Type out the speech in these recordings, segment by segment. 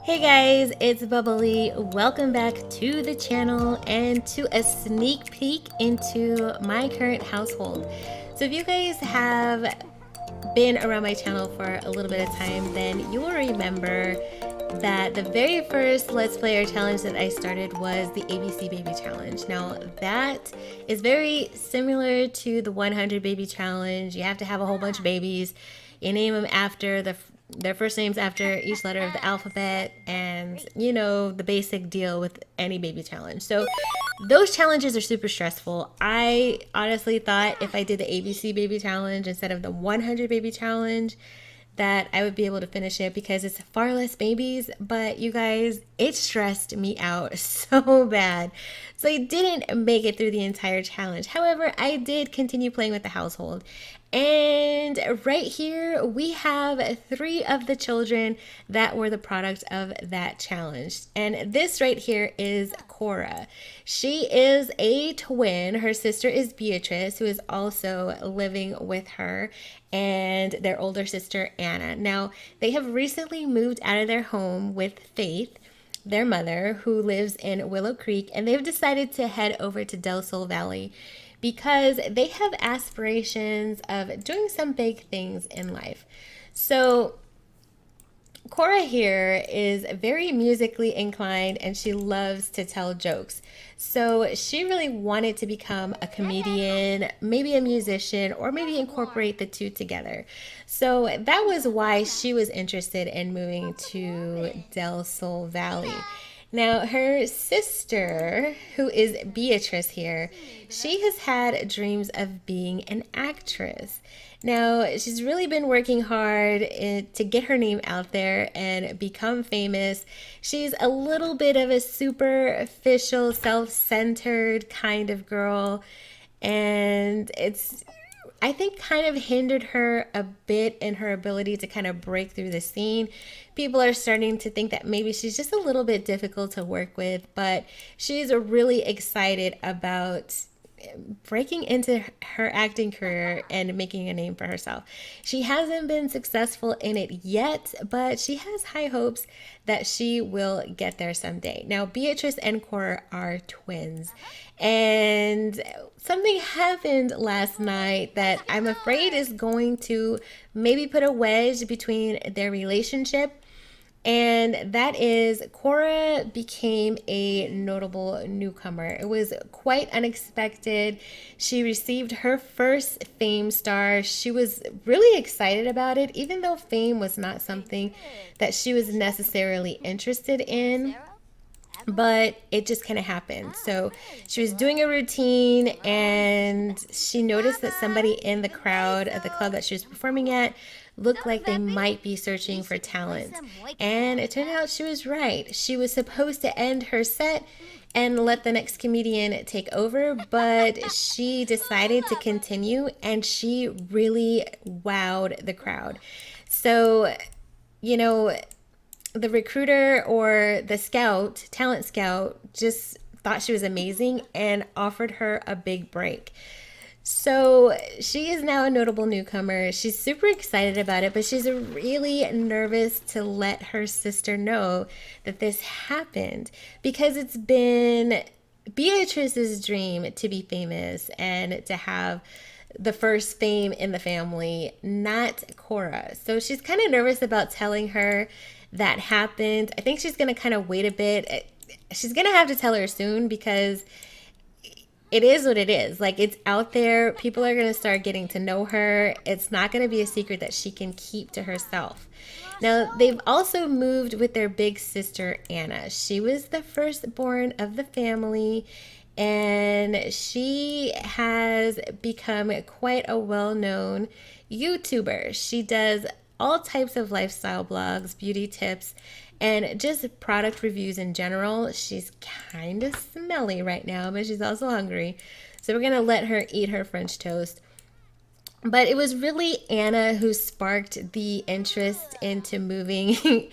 Hey guys, it's Bubbly. Welcome back to the channel and to a sneak peek into my current household. So if you guys have been around my channel for a little bit of time, then you will remember that the very first Let's Player challenge that I started was the ABC Baby Challenge. Now that is very similar to the 100 Baby Challenge. You have to have a whole bunch of babies. You name them after their first names after each letter of the alphabet, and you know the basic deal with any baby challenge. So those challenges are super stressful. I honestly thought if I did the ABC Baby Challenge instead of the 100 Baby Challenge, that I would be able to finish it because it's far less babies. But you guys, it stressed me out so bad. So I didn't make it through the entire challenge. However, I did continue playing with the household. And right here, we have 3 of the children that were the product of that challenge. And this right here is Cora. She is a twin. Her sister is Beatrice, who is also living with her, and their older sister, Anna. Now, they have recently moved out of their home with Faith, their mother, who lives in Willow Creek, and they've decided to head over to Del Sol Valley because they have aspirations of doing some big things in life. So Cora here is very musically inclined and she loves to tell jokes. So she really wanted to become a comedian, maybe a musician, or maybe incorporate the two together. So that was why she was interested in moving to Del Sol Valley. Now, her sister, who is Beatrice here, she has had dreams of being an actress. Now, she's really been working hard to get her name out there and become famous. She's a little bit of a superficial, self-centered kind of girl, and it's, I think, kind of hindered her a bit in her ability to kind of break through the scene. People are starting to think that maybe she's just a little bit difficult to work with, but she's really excited about breaking into her acting career and making a name for herself. She hasn't been successful in it yet, but she has high hopes that she will get there someday. Now, Beatrice and Cora are twins, and something happened last night that I'm afraid is going to maybe put a wedge between their relationship. And that is, Cora became a notable newcomer. It was quite unexpected. She received her first Fame star. She was really excited about it, even though fame was not something that she was necessarily interested in. But it just kind of happened. So she was doing a routine and she noticed that somebody in the crowd at the club that she was performing at looked like they might be searching for talent. And it turned out she was right. She was supposed to end her set and let the next comedian take over, but she decided to continue and she really wowed the crowd. So, you know, the recruiter or the scout, talent scout, just thought she was amazing and offered her a big break. So she is now a notable newcomer. She's super excited about it, but she's really nervous to let her sister know that this happened because it's been Beatrice's dream to be famous and to have the first fame in the family, not Cora. So she's kind of nervous about telling her that happened. I think she's going to kind of wait a bit. She's going to have to tell her soon because it is what it is. Like, it's out there. People are going to start getting to know her. It's not going to be a secret that she can keep to herself. Now, they've also moved with their big sister, Anna. She was the firstborn of the family, and she has become quite a well-known YouTuber. She does all types of lifestyle blogs, beauty tips, and just product reviews in general. She's kind of smelly right now, but she's also hungry. So we're going to let her eat her French toast. But it was really Anna who sparked the interest into moving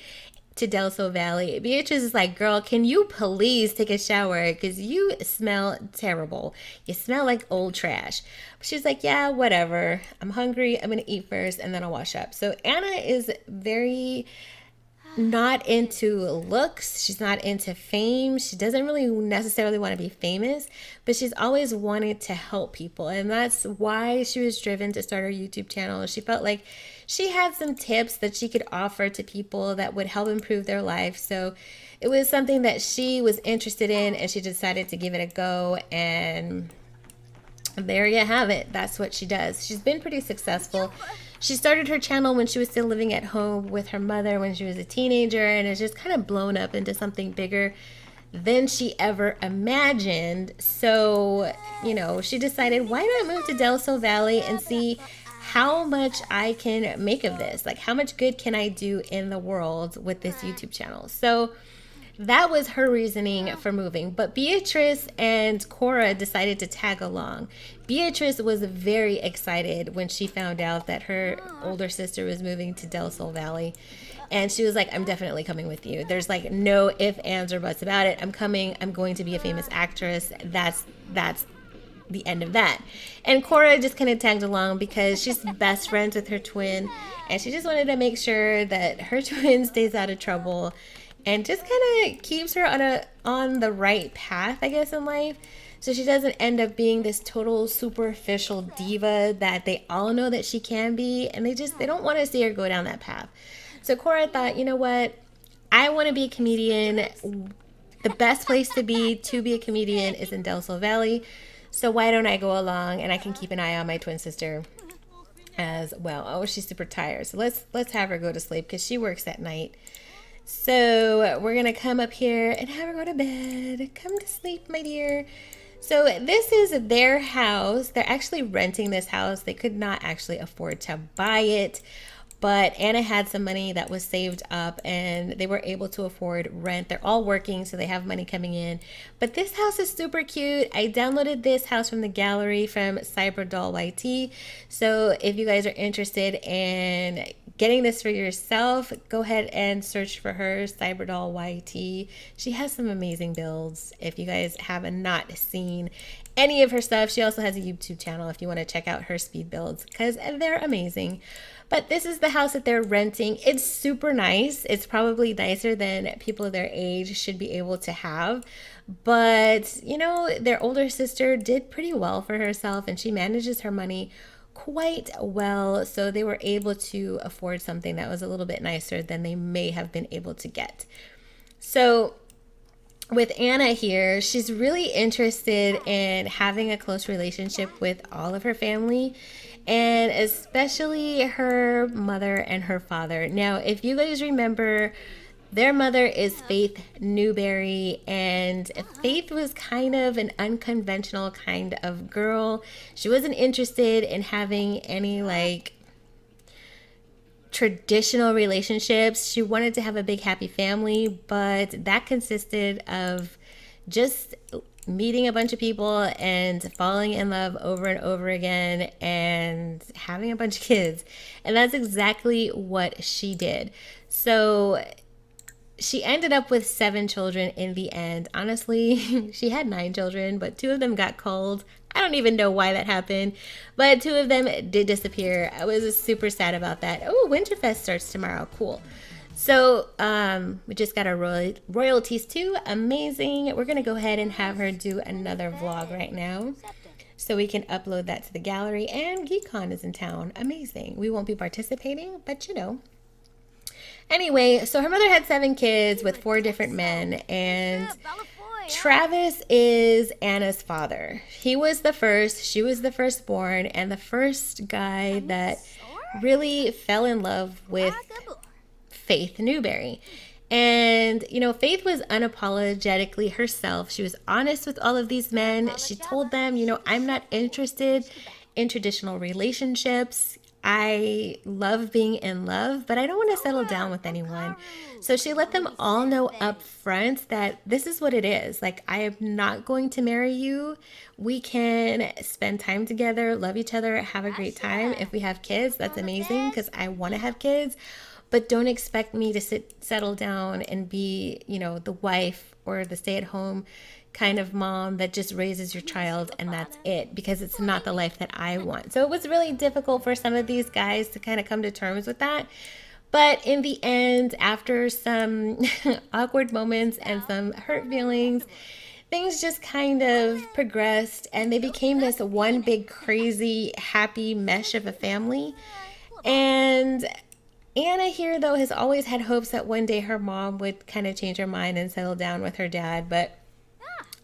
to Del Sol Valley. Beatrice is like, girl, can you please take a shower? Because you smell terrible. You smell like old trash. She's like, yeah, whatever. I'm hungry. I'm going to eat first and then I'll wash up. So Anna is very not into looks. She's not into fame. She doesn't really necessarily want to be famous, but she's always wanted to help people. And that's why she was driven to start her YouTube channel. She felt like she had some tips that she could offer to people that would help improve their life. So it was something that she was interested in, and she decided to give it a go. And there you have it. That's what she does. She's been pretty successful. She started her channel when she was still living at home with her mother when she was a teenager, and it's just kind of blown up into something bigger than she ever imagined. So, you know, she decided, why not move to Del Sol Valley and see how much I can make of this? Like, how much good can I do in the world with this YouTube channel? So that was her reasoning for moving. But Beatrice and Cora decided to tag along. Beatrice was very excited when she found out that her older sister was moving to Del Sol Valley. And she was like, I'm definitely coming with you. There's like no ifs, ands, or buts about it. I'm coming. I'm going to be a famous actress. That's the end of that. And Cora just kind of tagged along because she's best friends with her twin. And she just wanted to make sure that her twin stays out of trouble and just kind of keeps her on the right path, I guess, in life. So she doesn't end up being this total superficial diva that they all know that she can be, and they don't want to see her go down that path. So Cora thought, you know what? I want to be a comedian. The best place to be a comedian is in Del Sol Valley. So why don't I go along, and I can keep an eye on my twin sister as well. Oh, she's super tired. So let's have her go to sleep because she works at night. So we're going to come up here and have her go to bed. Come to sleep, my dear. So this is their house. They're actually renting this house. They could not actually afford to buy it, but Anna had some money that was saved up and they were able to afford rent. They're all working, so they have money coming in. But this house is super cute. I downloaded this house from the gallery from Cyberdoll YT. So if you guys are interested in getting this for yourself, go ahead and search for her, Cyberdoll YT. She has some amazing builds. If you guys have not seen any of her stuff, she also has a YouTube channel if you want to check out her speed builds because they're amazing. But this is the house that they're renting. It's super nice. It's probably nicer than people of their age should be able to have. But, you know, their older sister did pretty well for herself and she manages her money quite well. So they were able to afford something that was a little bit nicer than they may have been able to get. So with Anna here, she's really interested in having a close relationship with all of her family, and especially her mother and her father. Now, if you guys remember, their mother is Faith Newberry, and Faith was kind of an unconventional kind of girl. She wasn't interested in having any like traditional relationships. She wanted to have a big happy family, but that consisted of just meeting a bunch of people and falling in love over and over again and having a bunch of kids. And that's exactly what she did. So she ended up with 7 children in the end. Honestly, she had 9 children, but 2 of them got culled. I don't even know why that happened, but 2 of them did disappear. I was super sad about that. Oh, Winterfest starts tomorrow. Cool. So we just got our royalties too. Amazing. We're going to go ahead and have her do another vlog right now so we can upload that to the gallery. And GeekCon is in town. Amazing. We won't be participating, but you know. Anyway, so her mother had 7 kids with 4 different men, and Travis is Anna's father. He was the first, she was the firstborn, and the first guy that really fell in love with Faith Newberry. And, you know, Faith was unapologetically herself. She was honest with all of these men. She told them, you know, I'm not interested in traditional relationships. I love being in love, but I don't want to settle down with anyone. So she let them all know up front that this is what it is. Like, I am not going to marry you. We can spend time together, love each other, have a great time. If we have kids, that's amazing because I want to have kids. But don't expect me to settle down and be, you know, the wife or the stay-at-home kind of mom that just raises your child and that's it, because it's not the life that I want. So it was really difficult for some of these guys to kind of come to terms with that. But in the end, after some awkward moments and some hurt feelings, things just kind of progressed and they became this one big crazy happy mesh of a family. And Anna here though has always had hopes that one day her mom would kind of change her mind and settle down with her dad, but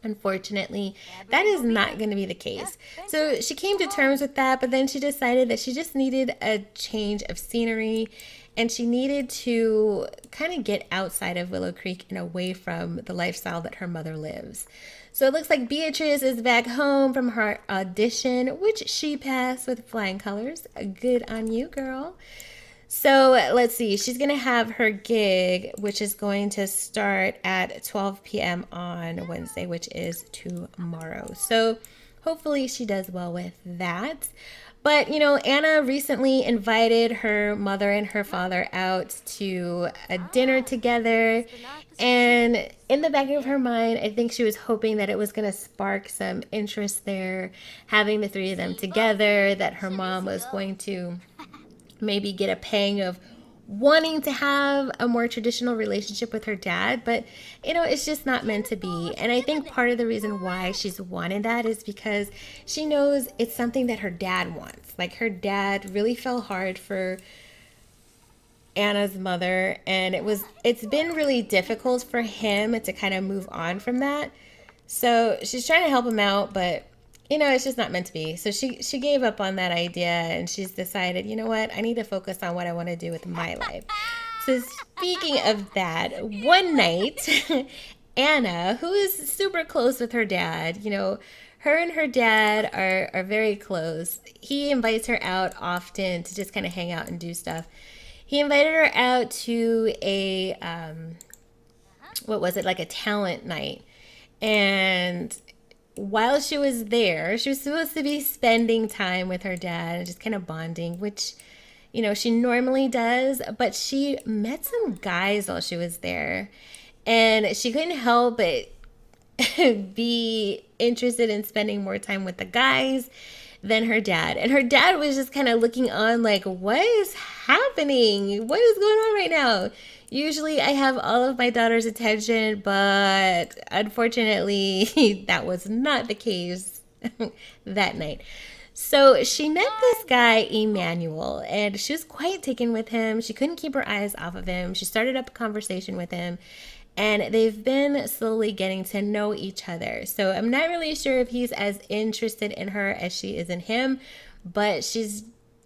unfortunately, that is not going to be the case. So she came to terms with that, but then she decided that she just needed a change of scenery and she needed to kind of get outside of Willow Creek and away from the lifestyle that her mother lives. So it looks like Beatrice is back home from her audition, which she passed with flying colors. Good on you, girl. So let's see, she's going to have her gig, which is going to start at 12 p.m. on Wednesday, which is tomorrow. So hopefully she does well with that. But, you know, Anna recently invited her mother and her father out to a dinner together. And in the back of her mind, I think she was hoping that it was going to spark some interest there, having the three of them together, that her mom was going to maybe get a pang of wanting to have a more traditional relationship with her dad, but you know, it's just not meant to be. And I think part of the reason why she's wanted that is because she knows it's something that her dad wants. Like her dad really fell hard for Anna's mother, and it's been really difficult for him to kind of move on from that. So she's trying to help him out, but you know, it's just not meant to be. So she gave up on that idea and she's decided, you know what, I need to focus on what I want to do with my life. So speaking of that, one night, Anna, who is super close with her dad, you know, her and her dad are very close. He invites her out often to just kind of hang out and do stuff. He invited her out to a, what was it, like a talent night. And while she was there, she was supposed to be spending time with her dad and just kind of bonding, which, you know, she normally does, but she met some guys while she was there and she couldn't help but be interested in spending more time with the guys than her dad. And her dad was just kind of looking on like, what is happening? What is going on right now? Usually I have all of my daughter's attention, but unfortunately that was not the case that night. So she met this guy, Emmanuel, and she was quite taken with him. She couldn't keep her eyes off of him. She started up a conversation with him, and they've been slowly getting to know each other. So I'm not really sure if he's as interested in her as she is in him, but she's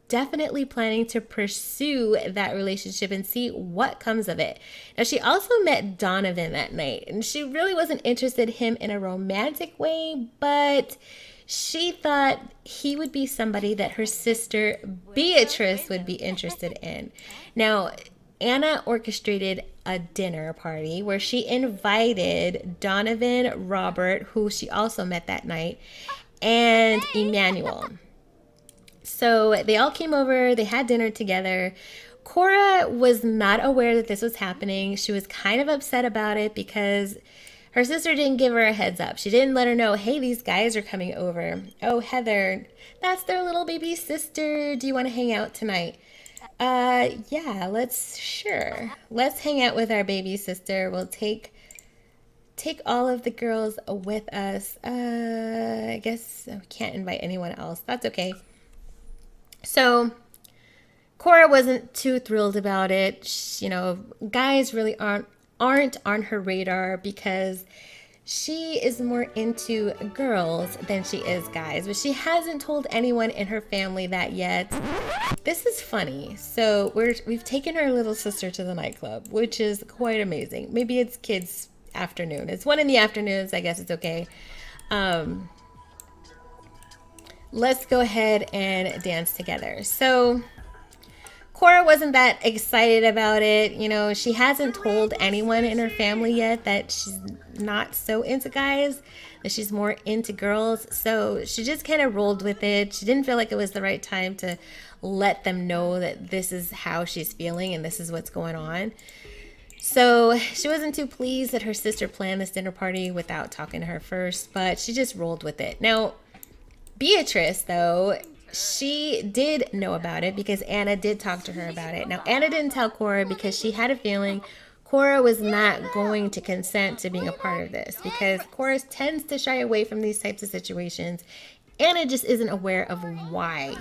definitely planning to pursue that relationship and see what comes of it. Now, she also met Donovan that night, and she really wasn't interested in him in a romantic way, but she thought he would be somebody that her sister Beatrice would be interested in. Now, Anna orchestrated a dinner party where she invited Donovan, Robert, who she also met that night, and Emmanuel. So they all came over, they had dinner together. Cora was not aware that this was happening. She was kind of upset about it because her sister didn't give her a heads up. She didn't let her know, hey, these guys are coming over. Oh, Heather, that's their little baby sister. Do you want to hang out tonight? Yeah, let's hang out with our baby sister. We'll take all of the girls with us. I guess we can't invite anyone else. That's okay. So Cora wasn't too thrilled about it. You know, guys really aren't on her radar because she is more into girls than she is guys, but she hasn't told anyone in her family that yet. This is funny. So we've taken our little sister to the nightclub, which is quite amazing. Maybe it's kids' afternoon. It's 1 in the afternoons. I guess it's okay. Let's go ahead and dance together. So Cora wasn't that excited about it. You know, she hasn't told anyone in her family yet that she's not so into guys, that she's more into girls. So she just kind of rolled with it. She didn't feel like it was the right time to let them know that this is how she's feeling and this is what's going on. So she wasn't too pleased that her sister planned this dinner party without talking to her first, but she just rolled with it. Now, Beatrice, though, she did know about it because Anna did talk to her about it. Now, Anna didn't tell Cora because she had a feeling Cora was not going to consent to being a part of this, because Cora tends to shy away from these types of situations. Anna just isn't aware of why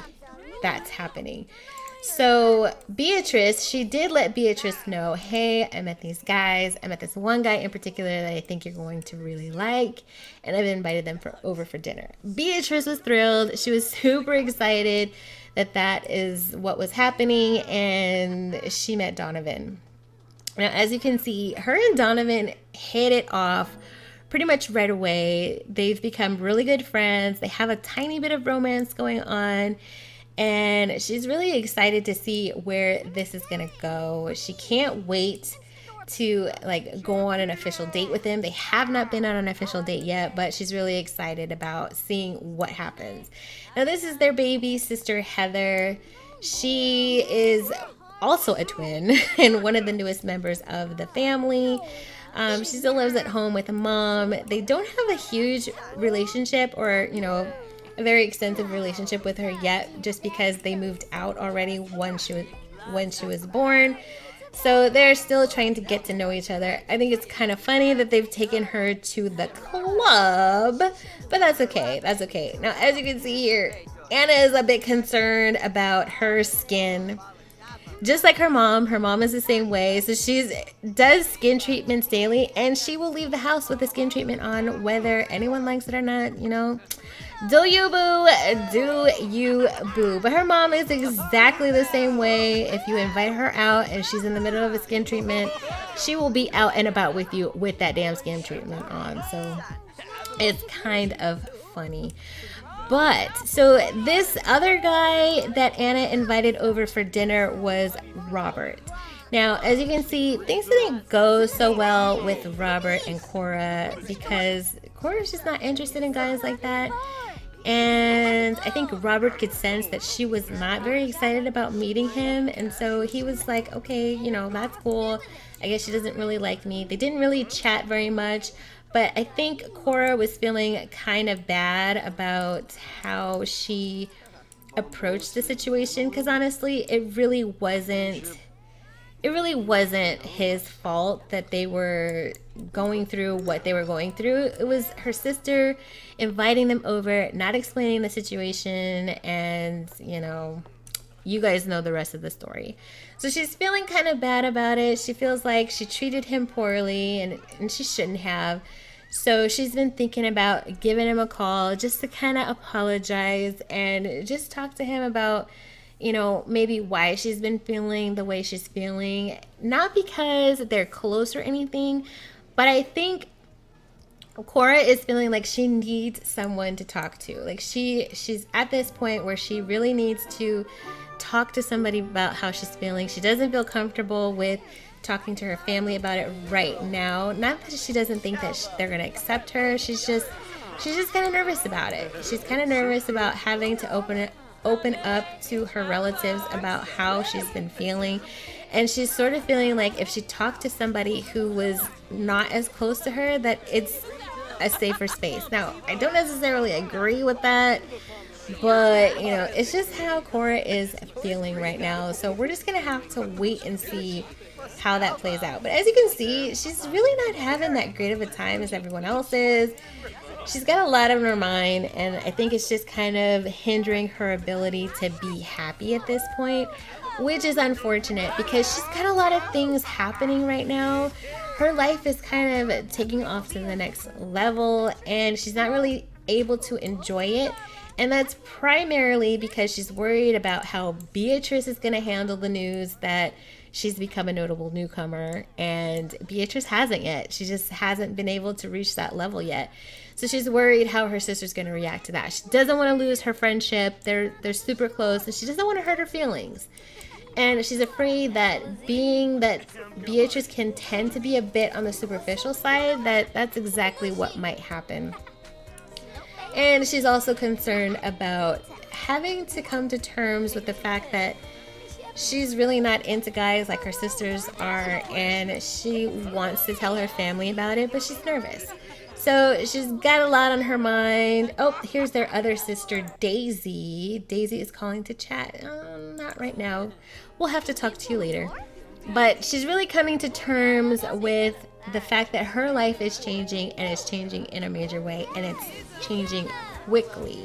that's happening. So Beatrice, she did let Beatrice know, hey, I met these guys. I met this one guy in particular that I think you're going to really like, and I've invited them over for dinner. Beatrice was thrilled. She was super excited that that is what was happening, and she met Donovan. Now, as you can see, her and Donovan hit it off pretty much right away. They've become really good friends. They have a tiny bit of romance going on. And she's really excited to see where this is going to go. She can't wait to like go on an official date with him. They have not been on an official date yet, but she's really excited about seeing what happens. Now, this is their baby sister, Heather. She is also a twin and one of the newest members of the family. She still lives at home with mom. They don't have a huge relationship or, you know, a very extensive relationship with her yet, just because they moved out already when she was born. So they're still trying to get to know each other. I think it's kind of funny that they've taken her to the club, but that's okay. That's okay. Now, as you can see here, Anna is a bit concerned about her skin. Just like her mom is the same way. So she does skin treatments daily, and she will leave the house with the skin treatment on, whether anyone likes it or not, you know. Do you boo? Do you boo? But her mom is exactly the same way. If you invite her out and she's in the middle of a skin treatment, she will be out and about with you with that damn skin treatment on. So it's kind of funny. But so this other guy that Anna invited over for dinner was Robert. Now, as you can see, things didn't go so well with Robert and Cora, because Cora's just not interested in guys like that. And I think Robert could sense that she was not very excited about meeting him. And so he was like, okay, you know, that's cool. I guess she doesn't really like me. They didn't really chat very much. But I think Cora was feeling kind of bad about how she approached the situation. Because honestly, it really wasn't his fault that they were going through what they were going through. It was her sister inviting them over, not explaining the situation, and, you know, you guys know the rest of the story. So she's feeling kind of bad about it. She feels like she treated him poorly, and she shouldn't have. So she's been thinking about giving him a call just to kind of apologize and just talk to him about, you know, maybe why she's been feeling the way she's feeling. Not because they're close or anything, but I think Cora is feeling like she needs someone to talk to. Like she's at this point where she really needs to talk to somebody about how she's feeling. She doesn't feel comfortable with talking to her family about it right now. Not that she doesn't think that they're going to accept her. She's just kind of nervous about it. She's kind of nervous about having to open up to her relatives about how she's been feeling. And she's sort of feeling like if she talked to somebody who was not as close to her, that it's a safer space. Now, I don't necessarily agree with that, but, you know, it's just how Cora is feeling right now. So we're just going to have to wait and see how that plays out. But as you can see, she's really not having that great of a time as everyone else is. She's got a lot on her mind, and I think it's just kind of hindering her ability to be happy at this point, which is unfortunate because she's got a lot of things happening right now. Her life is kind of taking off to the next level, and she's not really able to enjoy it. And that's primarily because she's worried about how Beatrice is going to handle the news that she's become a notable newcomer, and Beatrice hasn't yet. She just hasn't been able to reach that level yet. So she's worried how her sister's going to react to that. She doesn't want to lose her friendship. They're super close, and she doesn't want to hurt her feelings. And she's afraid that being that Beatrice can tend to be a bit on the superficial side, that's exactly what might happen. And she's also concerned about having to come to terms with the fact that she's really not into guys like her sisters are, and she wants to tell her family about it, but she's nervous. So she's got a lot on her mind. Oh, here's their other sister, Daisy. Daisy is calling to chat. Not right now. We'll have to talk to you later. But she's really coming to terms with the fact that her life is changing, and it's changing in a major way, and it's changing quickly.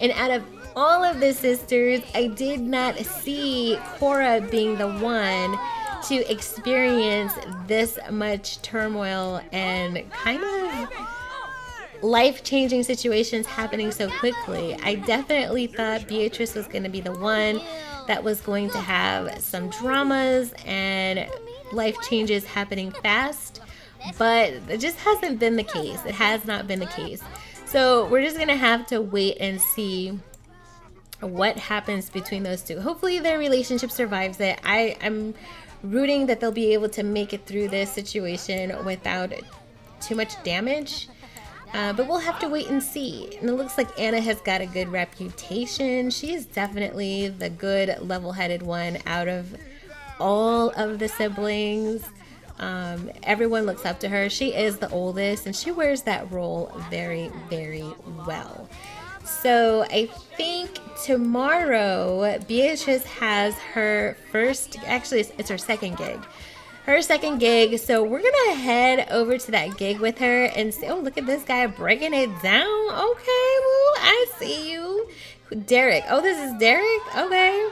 And out of all of the sisters, I did not see Cora being the one to experience this much turmoil and kind of life-changing situations happening so quickly. I definitely thought Beatrice was going to be the one that was going to have some dramas and life changes happening fast, but it just hasn't been the case. It has not been the case. So we're just going to have to wait and see what happens between those two. Hopefully their relationship survives it. I'm rooting that they'll be able to make it through this situation without too much damage. But we'll have to wait and see. And it looks like Anna has got a good reputation. She is definitely the good, level-headed one out of all of the siblings. Everyone looks up to her. She is the oldest, and she wears that role very, very well. So I think tomorrow Beatrice has her first, actually it's her second gig. Her second gig, so we're gonna head over to that gig with her and see. Oh, look at this guy breaking it down. Okay, well, I see you. Derek. Oh, this is Derek? Okay.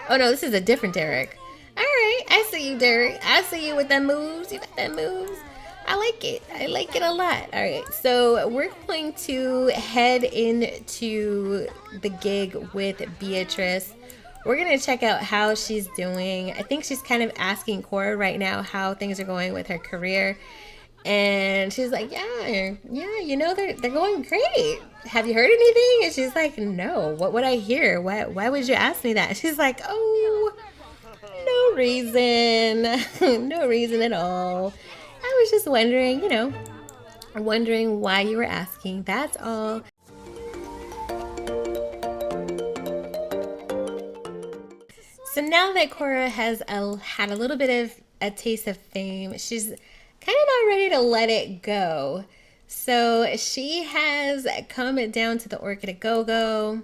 Oh no, this is a different Derek. Alright, I see you, Derek. I see you with that moves. You got that moves. I like it. I like it a lot. Alright, so we're going to head into the gig with Beatrice. We're going to check out how she's doing. I think she's kind of asking Cora right now how things are going with her career. And she's like, yeah, you know, they're going great. Have you heard anything? And she's like, no, what would I hear? Why would you ask me that? She's like, oh, no reason. No reason at all. I was just wondering, you know, wondering why you were asking. That's all. So now that Cora has had a little bit of a taste of fame, she's kind of not ready to let it go. So she has come down to the Orchid A Go-Go,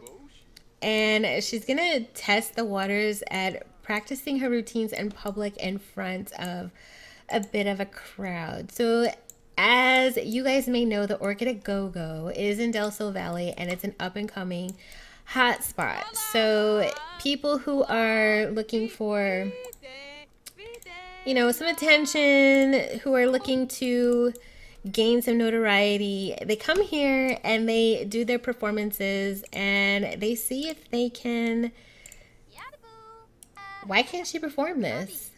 and she's going to test the waters at practicing her routines in public in front of a bit of a crowd. So as you guys may know, the Orchid A Go-Go is in Del Sol Valley, and it's an up-and-coming hotspot. So people who are looking for, you know, some attention, who are looking to gain some notoriety, they come here and they do their performances and they see if they can. Why can't she perform this?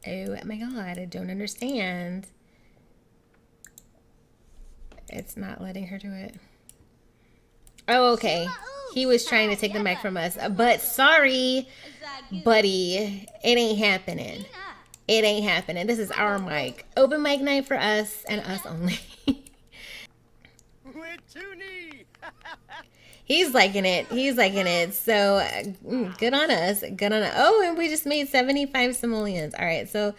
Oh my god, I don't understand. It's not letting her do it. Oh, okay. He was trying to take the mic from us, but sorry, buddy, it ain't happening. It ain't happening. This is our mic. Open mic night for us and us only. He's liking it. He's liking it. So good on us. Good on us. Oh, and we just made 75 simoleons. All right, so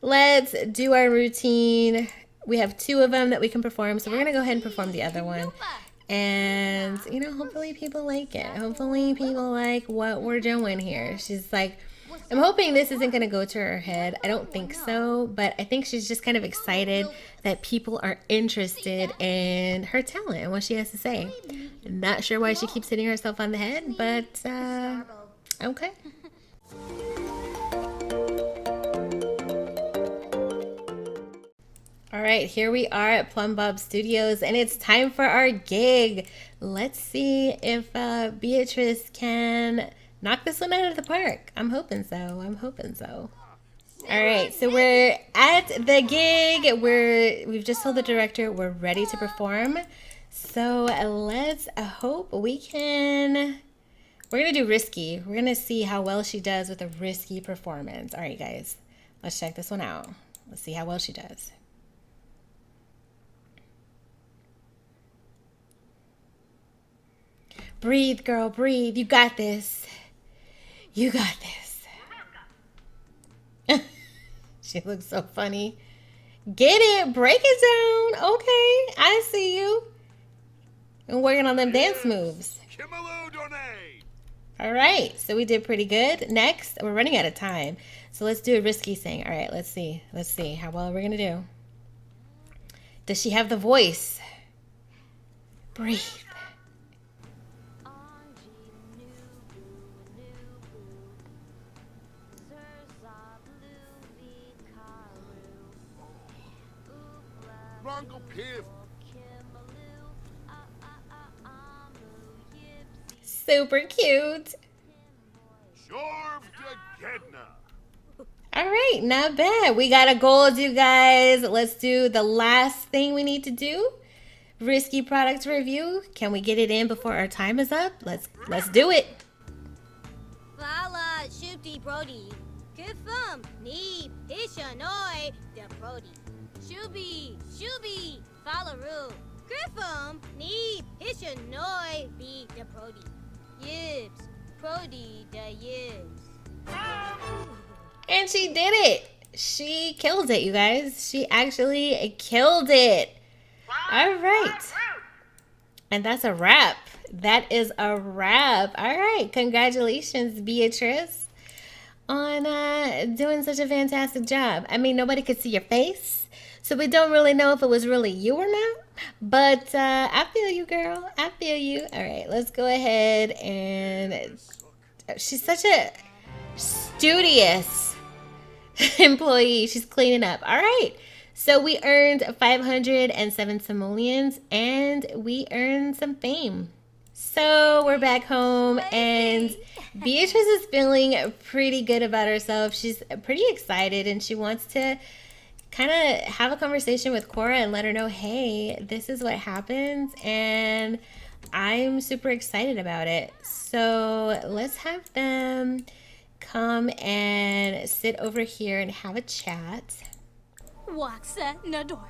let's do our routine. We have 2 of them that we can perform, so we're going to go ahead and perform the other one. And, you know, hopefully people like it. Hopefully people like what we're doing here. She's like, I'm hoping this isn't going to go to her head. I don't think so, but I think she's just kind of excited that people are interested in her talent and what she has to say. Not sure why she keeps hitting herself on the head, but okay. All right, here we are at Plum Bob Studios, and it's time for our gig. Let's see if Beatrice can knock this one out of the park. I'm hoping so. I'm hoping so. All right, so we're at the gig. We've just told the director we're ready to perform. So let's hope we can. We're gonna do risky. We're gonna see how well she does with a risky performance. All right, guys, let's check this one out. Let's see how well she does. Breathe, girl, breathe. You got this. You got this. She looks so funny. Get it. Break it down. Okay. I see you. And working on them dance moves. All right. So we did pretty good. Next, we're running out of time. So let's do a risky thing. All right. Let's see. Let's see how well we're going to do. Does she have the voice? Breathe. Super cute. All right, not bad. We got a gold, you guys. Let's do the last thing we need to do. Risky product review. Can we get it in before our time is up? Let's do it. Fala, shooty brody. Kifum, ni, hishanoi, de brody. Shubi, falaru. Griffum, ni, hishanoi, be de brody. Yibs, brody, de yibs. And she did it. She killed it, you guys. She actually killed it. All right. And that's a wrap. That is a wrap. All right. Congratulations, Beatrice, on doing such a fantastic job. I mean, nobody could see your face, so we don't really know if it was really you or not. But I feel you, girl. I feel you. All right. Let's go ahead and... She's such a studious employee. She's cleaning up. All right. So we earned 507 simoleons and we earned some fame. So we're back home and Beatrice is feeling pretty good about herself. She's pretty excited and she wants to kind of have a conversation with Cora and let her know, hey, this is what happens and I'm super excited about it. So let's have them come and sit over here and have a chat. Waxa Nador.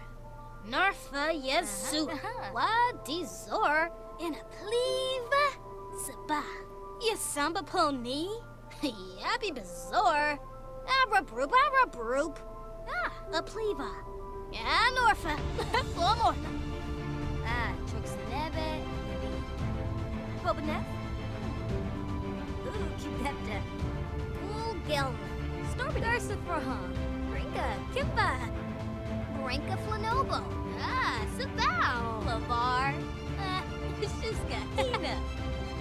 Narfa Yesu. Wa Dizor. In a pleva. Saba. Yasamba pony. Yappy Bazor. Abra broop. Ah, a pleva. Yeah, Norfa. Flomorfa. Ah, Trux Neve. Bobanef. Ooh, Kidepta. Wool Gelma. Stormy Darsa Froham. Brinka, Kimba, Brinka Flanobo, Sabao, Lavar, Shiska, Hina,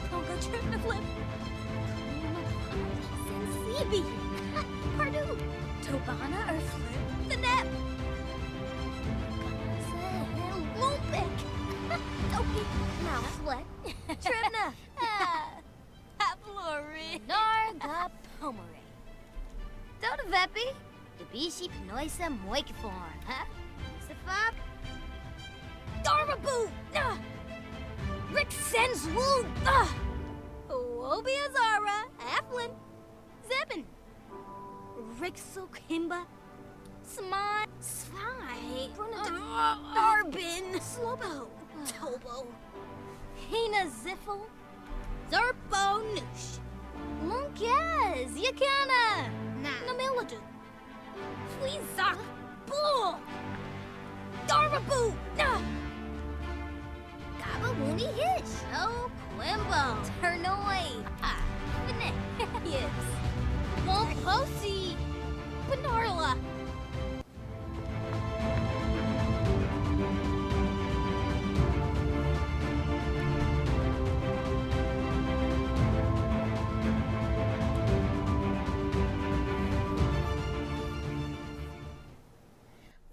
Pongo Tripnaflip, Sensibi, Pardue, Tobana or Flip, the Nep, Lumpik, Toki, Mouseflet, Tripna, Haplori, Narga Pomere, Dodavepi. Bishi Pinoisa Moikiform, huh? Safab? Darmaboo! Rick Sens Woo! Obia Zara, Applin, Zebin, Rick Sokimba, Smai, Svai, Arbin, Slobo, Tobo, Hina Ziffle, Zerpo Noosh, Munkaz, Yakana, Namiladu. Fleazak, Bull, Darmaboo, Gabawuni Hitch, Oh, Quimbo, Turnoi, Finnick, Yips, Womposi, Benarla.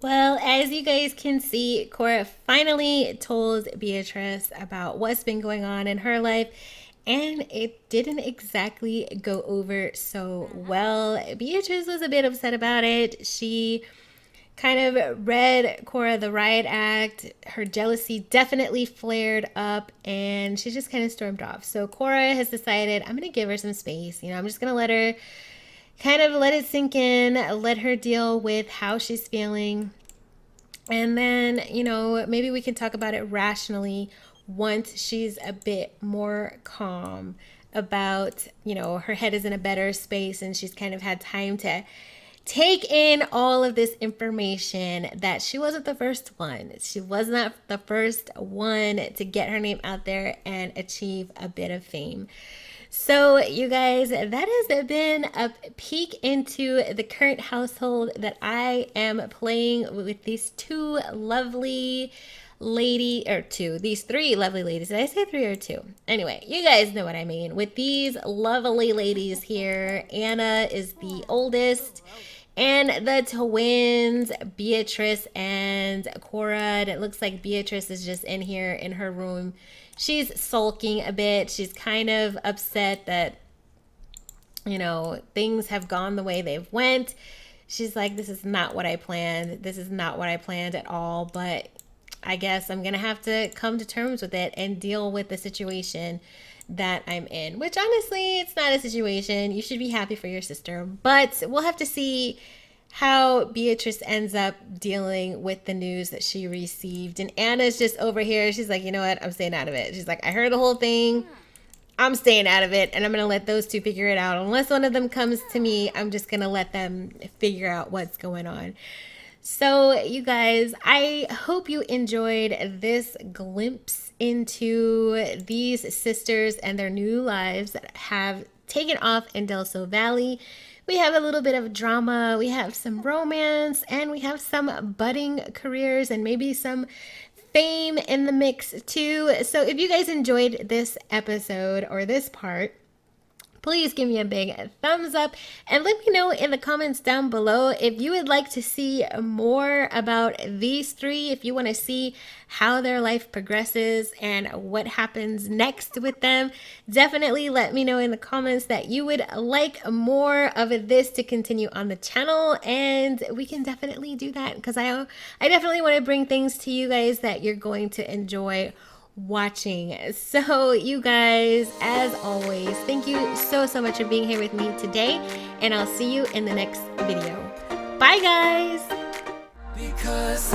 Well, as you guys can see, Cora finally told Beatrice about what's been going on in her life, and it didn't exactly go over so well. Beatrice was a bit upset about it. She kind of read Cora the riot act. Her jealousy definitely flared up, and she just kind of stormed off. So Cora has decided, I'm going to give her some space. I'm just going to let her kind of let it sink in, let her deal with how she's feeling. And then, maybe we can talk about it rationally once she's a bit more calm. about, you know, her head is in a better space and she's kind of had time to take in all of this information, that she wasn't the first one. She was not the first one to get her name out there and achieve a bit of fame. So you guys, that has been a peek into the current household that I am playing with these two lovely these three lovely ladies. Did I say three or two? Anyway, you guys know what I mean. With these lovely ladies here, Anna is the oldest, and the twins, Beatrice and Cora. And it looks like Beatrice is just in here in her room. She's sulking a bit. She's kind of upset that, you know, things have gone the way they've went. She's like, this is not what I planned. This is not what I planned at all. But I guess I'm going to have to come to terms with it and deal with the situation that I'm in, which honestly, it's not a situation. You should be happy for your sister, but we'll have to see how Beatrice ends up dealing with the news that she received. And Anna's just over here. She's like, you know what? I'm staying out of it. She's like, I heard the whole thing. I'm staying out of it, and I'm going to let those two figure it out. Unless one of them comes to me, I'm just going to let them figure out what's going on. So you guys, I hope you enjoyed this glimpse into these sisters and their new lives that have taken off in Del Sol Valley. We have a little bit of drama, we have some romance, and we have some budding careers and maybe some fame in the mix too. So if you guys enjoyed this episode or this part, please give me a big thumbs up and let me know in the comments down below if you would like to see more about these three, if you want to see how their life progresses and what happens next with them. Definitely let me know in the comments that you would like more of this to continue on the channel, and we can definitely do that, because I definitely want to bring things to you guys that you're going to enjoy watching. So you guys, as always, thank you so much for being here with me today, and I'll see you in the next video. Bye guys. Because